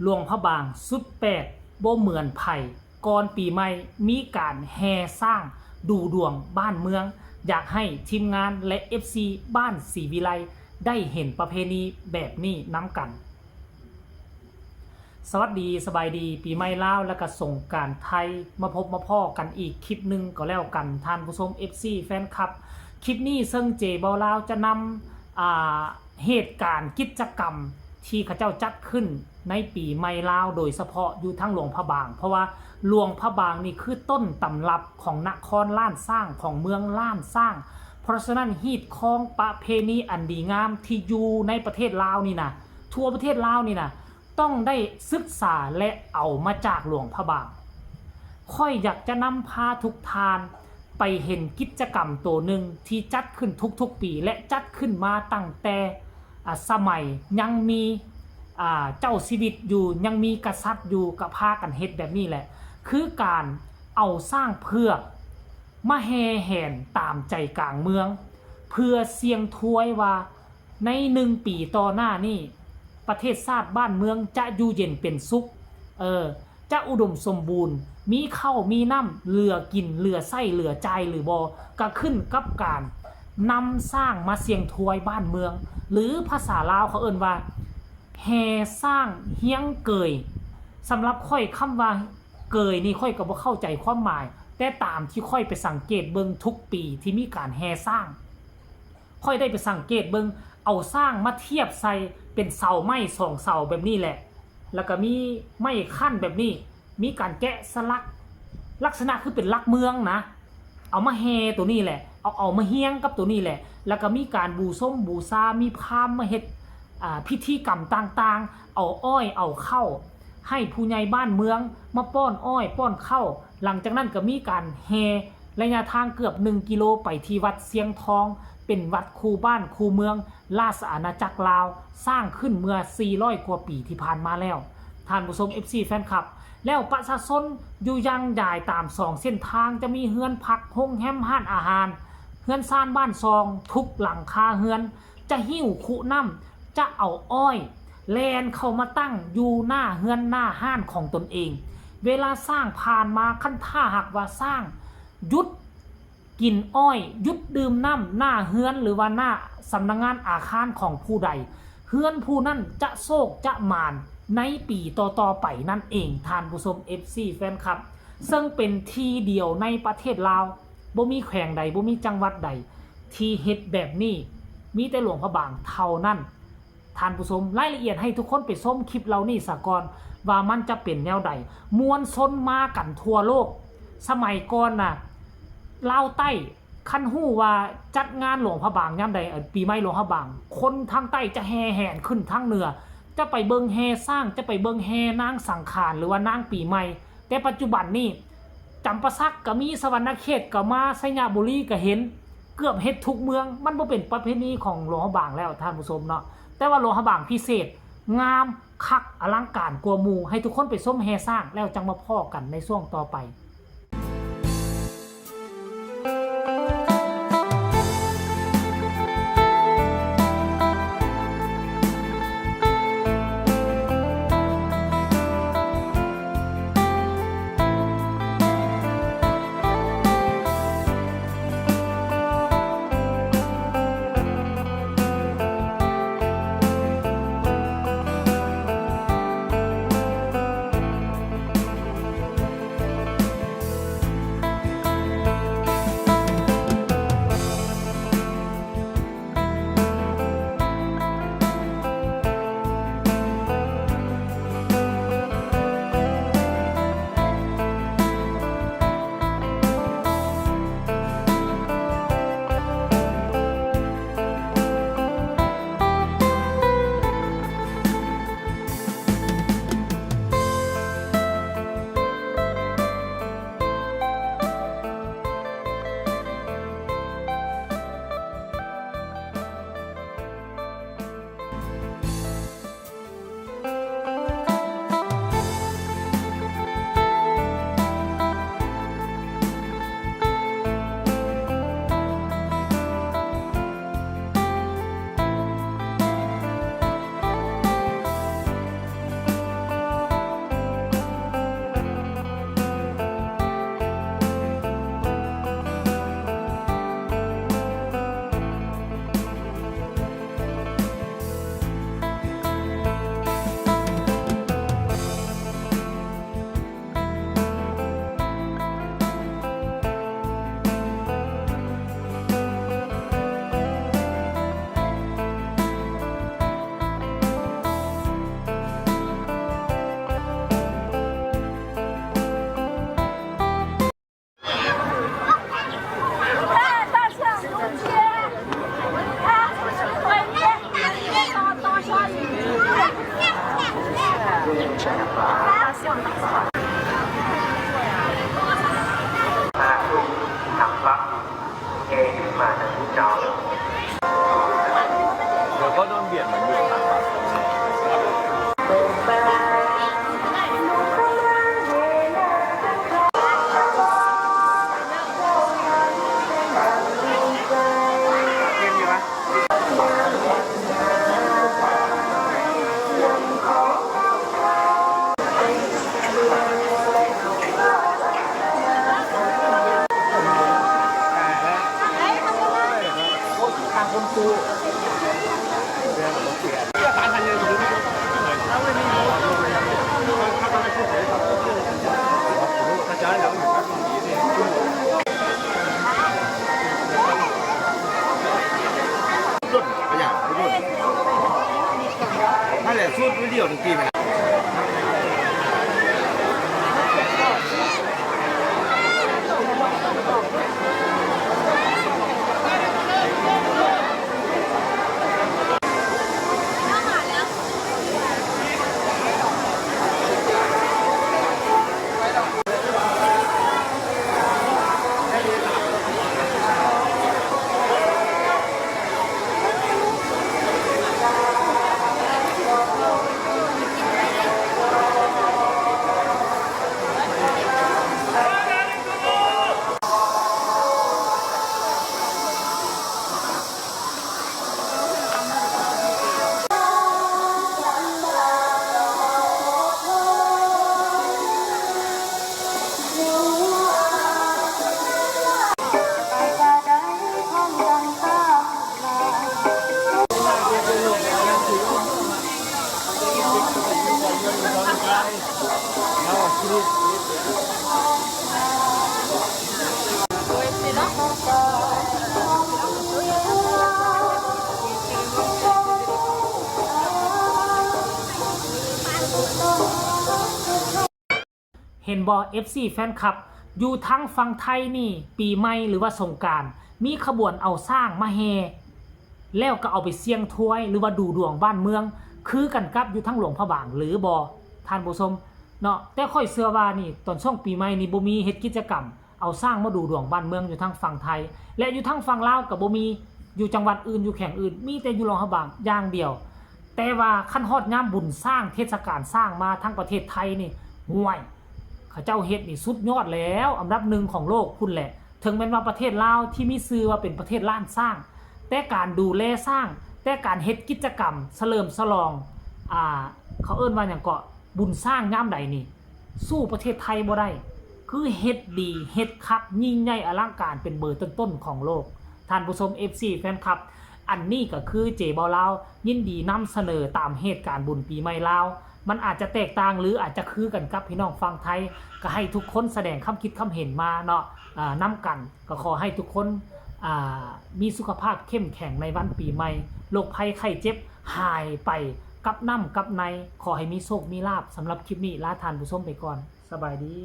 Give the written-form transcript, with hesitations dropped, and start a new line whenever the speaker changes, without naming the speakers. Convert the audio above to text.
หลวงพระบางสุดแปดบ่เหมือนไผ่ก่อนปีใหม่มีการแห่สร้างดูดวงบ้านเมืองอยากให้ทีมงานและ FC บ้านศรีวิไลได้เห็นประเพณีแบบนี้น้ำกันสวัสดีสบายดีปีใหม่ลาวและก็สงกรานต์ไทยมาพบมาพ่อกันอีกคลิปหนึ่งก็แล้วกันท่านผู้ชม FC แฟนคลับคลิปนี้ซึ่งเจเบาลาวจะนำเหตุการณ์กิจกรรมที่เขาเจ้าจัดขึ้นในปีใหม่ลาวโดยเฉพาะอยู่ทั้งหลวงพระบางเพราะว่าหลวงพระบางนี่คือต้นตำรับของนครล้านสร้างของเมืองล้านสร้างเพราะฉะนั้นฮีตของประเพณีอันดีงามที่อยู่ในประเทศลาวนี่นะทั่วประเทศลาวนี่นะต้องได้ศึกษาและเอามาจากหลวงพระบางค่อยอยากจะนำพาทุกทานไปเห็นกิจกรรมตัวหนึ่งที่จัดขึ้นทุกๆปีและจัดขึ้นมาตั้งแต่สมัยยังมีเจ้าชีวิตอยู่ยังมีกษัตริย์อยู่กับพากันเฮ็ดแบบนี้แหละคือการเอาสร้างเพือกมาแห่แห่นตามใจกลางเมืองเพื่อเสี่ยงทวยว่าใน1 ปีต่อหน้านี้ประเทศชาติบ้านเมืองจะอยู่เย็นเป็นสุขจะอุดมสมบูรณ์มีข้าวมีน้ำเหลือกินเหลือไส้เหลือใจหรือบอก็ขึ้นกับการนำสร้างมาเสี่ยงทวยบ้านเมืองหรือภาษาลาวเขาเอ่นว่าแห่สร้างเฮียงเกยสำหรับค่อยคำว่าเกยนี่ค่อยก็บ่เข้าใจความหมายแต่ตามที่ค่อยไปสังเกตเบิ่งทุกปีที่มีการแห่สร้างค่อยได้ไปสังเกตเบิ่งเอาสร้างมาเทียบใส่เป็นเสาไม้2 เสาแบบนี้แหละแล้วก็มีไม้ขั้นแบบนี้มีการแกะสลักลักษณะคือเป็นลักเมืองนะเอามาแห่ตัวนี้แหละเอามาเฮียงกับตัวนี้แหละแล้วก็มีการบูชามีพราหมณ์มาเฮ็ดพิธีกรรมต่างๆเอาอ้อยเอาเข้าให้ผู้ใหญ่บ้านเมืองมาป้อนอ้อยป้อนเข้าหลังจากนั้นก็มีการแห่ระยะทางเกือบ1 กิโลไปที่วัดเสียงทองเป็นวัดคูบ้านคูเมืองราชอาณาจักรลาวสร้างขึ้นเมื่อ400 กว่าปีที่ผ่านมาแล้วท่านผู้ชม FC แฟนคลับแล้วประชาชนอยู่ยังใหญ่ตาม2 เส้นทางจะมีเฮือนพักโรงแรมห้านอาหารเฮือนซ่านบ้านซองทุกหลังคาเฮือนจะหิ้วคุน้ำจะเอาอ้อยแลนเข้ามาตั้งอยู่หน้าเฮือนหน้าห้านของตนเองเวลาสร้างผ่านมาขั้นท่าหักว่าสร้างยุดกินอ้อยยุดดื่มน้ำหน้าเฮือนหรือว่าหน้าสำนักงานอาคารของผู้ใดเฮือนผู้นั้นจะโศกจะมานในปีต่อไปนั่นเองท่านผู้ชม FC แฟนคลับซึ่งเป็นที่เดียวในประเทศลาวบ่มีแขวงใดบ่มีจังหวัดใดที่เฮ็ดแบบนี้มีแต่หลวงพระบางเท่านั้นท่านผู้ชมรายละเอียดให้ทุกคนไปชมคลิปเรานี่ซะก่อนว่ามันจะเป็นแนวใดมวลชนมากันทั่วโลกสมัยก่อนน่ะลาวใต้คันฮู้ว่าจัดงานหลวงพระบางยามใดปีใหม่หลวงพระบางคนทางใต้จะแห่แห่นขึ้นทางเหนือจะไปเบิงแห่สร้างจะไปเบิงแห่นางสังขารหรือว่านางปีใหม่แต่ปัจจุบันนี้จำปาสักก็มีสวรรณเขตก็มาไสยบุรีก็เห็นเกือบเฮ็ดทุกเมืองมันบ่เป็นประเพณีของหลวงพระบางแล้วท่านผู้ชมเนาะแต่ว่าหลวงพระบางพิเศษงามคักอลังการกว่าหมู่ให้ทุกคนไปชมแห่สร้างแล้วจังมาพ้อกันในช่วงต่อไป
คุณทำปั๊บเอขึ้นมาจากผู้เจ้า
เดี๋ยวก็โดนเบียดเหมือนอยู่ต่างประเทศ นั่นแหละชุดวิดีโอหนึ่งปีมัน
เห็นบอ FC แฟนคลับอยู่ทั้งฝั่งไทยนี่ปีใหม่หรือว่าสงกรานต์มีขบวนเอาสร้างมาแห่แล้วก็เอาไปเสี่ยงทวยหรือว่าดูดวงบ้านเมืองคือกันกับอยู่ทั้งหลวงพระบางหรือบอท่านผู้ชมเนาะแต่ค่อยเชื่อว่านี่ตอนช่วงปีใหม่นี่บ่มีเฮ็ดกิจกรรมเอาสร้างมาดูดวงบ้านเมืองอยู่ทั้งฝั่งไทยและอยู่ทั้งฝั่งลาวก็บ่มีอยู่จังหวัดอื่นอยู่แข่งอื่นมีแต่อยู่หลวงพระบางอย่างเดียวแต่ว่าคันฮอดยามบุญสร้างเทศกาลสร้างมาทั้งประเทศไทยนี่ห่วยข้าเจ้าเฮ็ดนี่สุดยอดแล้วอันดับหนึ่งของโลกคุณแหละถึงแม้ว่าประเทศลาวที่มีชื่อว่าเป็นประเทศล้านสร้างแต่การดูแลสร้างแต่การเฮ็ดกิจกรรมเฉลิมฉลองเขาเอิ้นว่าหยังก็บุญสร้างยามใดนี่สู้ประเทศไทยบ่ได้คือเฮ็ดดีเฮ็ดคักยิ่งใหญ่อลังการเป็นเบอร์ต้นๆของโลกท่านผู้ชม FC แฟนคลับอันนี้ก็คือเจเบาลาวยินดีนำเสนอตามเหตุการณ์บุญปีใหม่ลาวมันอาจจะแตกต่างหรืออาจจะคือกันกับพี่น้องฟังไทยก็ให้ทุกคนแสดงความคิดความเห็นมาเนาะนำกันก็ขอให้ทุกคนมีสุขภาพเข้มแข็งในวันปีใหม่โรคภัยไข้เจ็บหายไปกับน้ำกับในขอให้มีโชคมีลาภสำหรับคลิปนี้ลาทานผู้ชมไปก่อนสบายดี